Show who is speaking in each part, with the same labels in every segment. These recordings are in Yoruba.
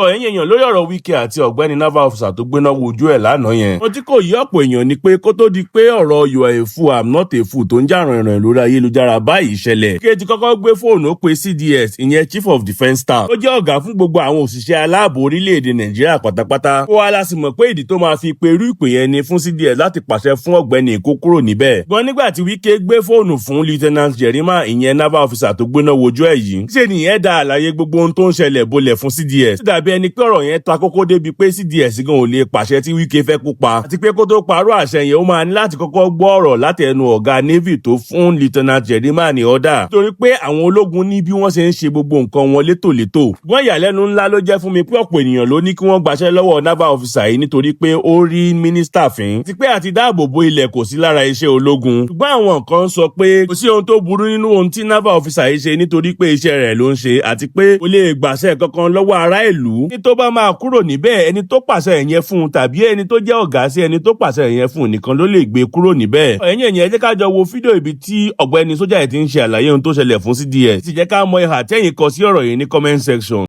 Speaker 1: ẹ̀yin èèyàn lórí ọ̀rọ̀ Wike àti ọ̀gbẹ́ni Naval Officer tó gbéná wojú ẹ̀ lánàá yẹn. Ohun tí kò yí ọ̀pọ̀ èèyàn ni pé kó tó di pé ọ̀rọ̀ you are a fool I'm not a fool tó ń jà rìnrìn lórí ayélujára báyìí ṣẹlẹ̀. Wike ti kọ́kọ́ gbé fóònù ó pe CDS ìyẹn Chief of Defence Staff. Ó jẹ́ ọ̀gá fún gbogbo àwọn òṣìṣẹ́ aláàbò orílẹ̀-èdè Nàìjíríà pátápátá. Ó wá láti mọ̀ pé ìdí tó máa fi pe irú ìpè yẹn ni fún CDS láti pàṣẹ fún ọ̀gbẹ́ni kó kúrò níbẹ̀. Ṣùgbọ́n nígbà tí Wike gbé fóònù fún Lieutenant Jerima ìyẹn Naval Officer tó gbéná wojú ẹ̀ yìí, ṣe nìyẹn dá àlàyé gbogbo ohun tó ń ṣẹlẹ̀ bolẹ̀ fún CDS. Ó dàbí ẹni pé ọ̀rọ̀ yẹn ta kókó débi pé CDS gan ò lè pàṣẹ tí Wike fẹ́ kó pa. Àti pé kó tó parọ́ àṣẹ yẹn ó máa ní láti kọ́kọ́ gbọ́ ọ̀rọ̀ láti ẹnu ọ̀gá Navy tó fún Lieutenant Jerima ní ọ̀dà. Nítorí pé àwọn ológun ní bí wọ́n ṣe ń ṣe gbogbo nǹkan wọn létòlétò. Wọ́n ìyàlẹ́nu ńlá ló jẹ́ fún mi pé ọ̀pọ̀ ènìyàn ló ní kí wọ́n gbaṣẹ́ lọ́wọ́ Naval Officer yìí nítorí pé ó rí mínísítà fín. Àti pé àti dáàbò bo ilẹ̀ kò sí lára iṣẹ́ ológun. Ṣùgbọ́n àwọn kan sọ pé kò sí ohun tó burú nínú ohun tí Naval Officer yìí ṣe nítorí pé iṣẹ́ rẹ̀ ló ń ṣe àti pé kò lè gbàṣẹ kankan lọ́wọ́ ará ìlú. Ní tó bá máa kúrò níbẹ̀ ẹni tó pàṣẹ yẹn fún un tàbí ẹni tó jẹ́ ọ̀gá sí ẹni tó pàṣẹ yẹn fún un nìkan ló lè gbé kúrò níbẹ̀. ẹ̀yin èèyàn ẹ jẹ́ ká jọ wo fídíò ibi tí ọ̀gbẹ́ni sójà yìí ti ń ṣe àlàyé ohun tó ṣẹlẹ̀ fún CDS. Sì jẹ́ ká mọ ìhà tẹ́yìn kọ sí ọ̀rọ̀ yìí ní comment section.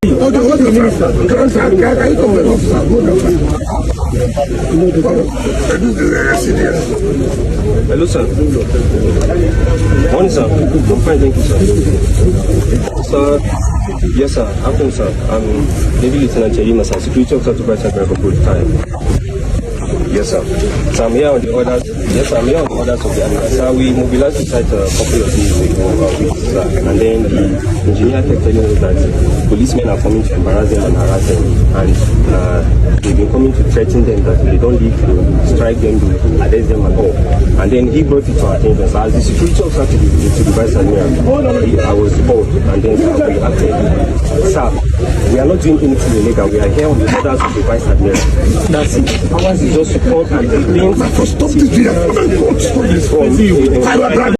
Speaker 2: Hello, sir. Morning, sir. I'm fine, thank you, sir. Sir, yes, sir. Afternoon, sir. I'm Navy Lieutenant Jerima, sir. Security Officer to Vice Admiral for good time. Yes, sir. So I'm here on the orders. Yes, sir. I'm here on the orders of the admiral. Sir, we mobilized the site a couple of days ago, sir. And then the engineer kept telling us that policemen are coming to embarrass them and harass them. And they've been coming to threaten them that they don't leave to strike them, to arrest them at all. And then he brought it to our attention. So as the security officer to the Vice Admiral, I was called and then we acted. Sir, we are not doing anything illegal. We are here on the orders of the Vice Admiral. That's it. Ours is just support and the things.
Speaker 3: Stop this video.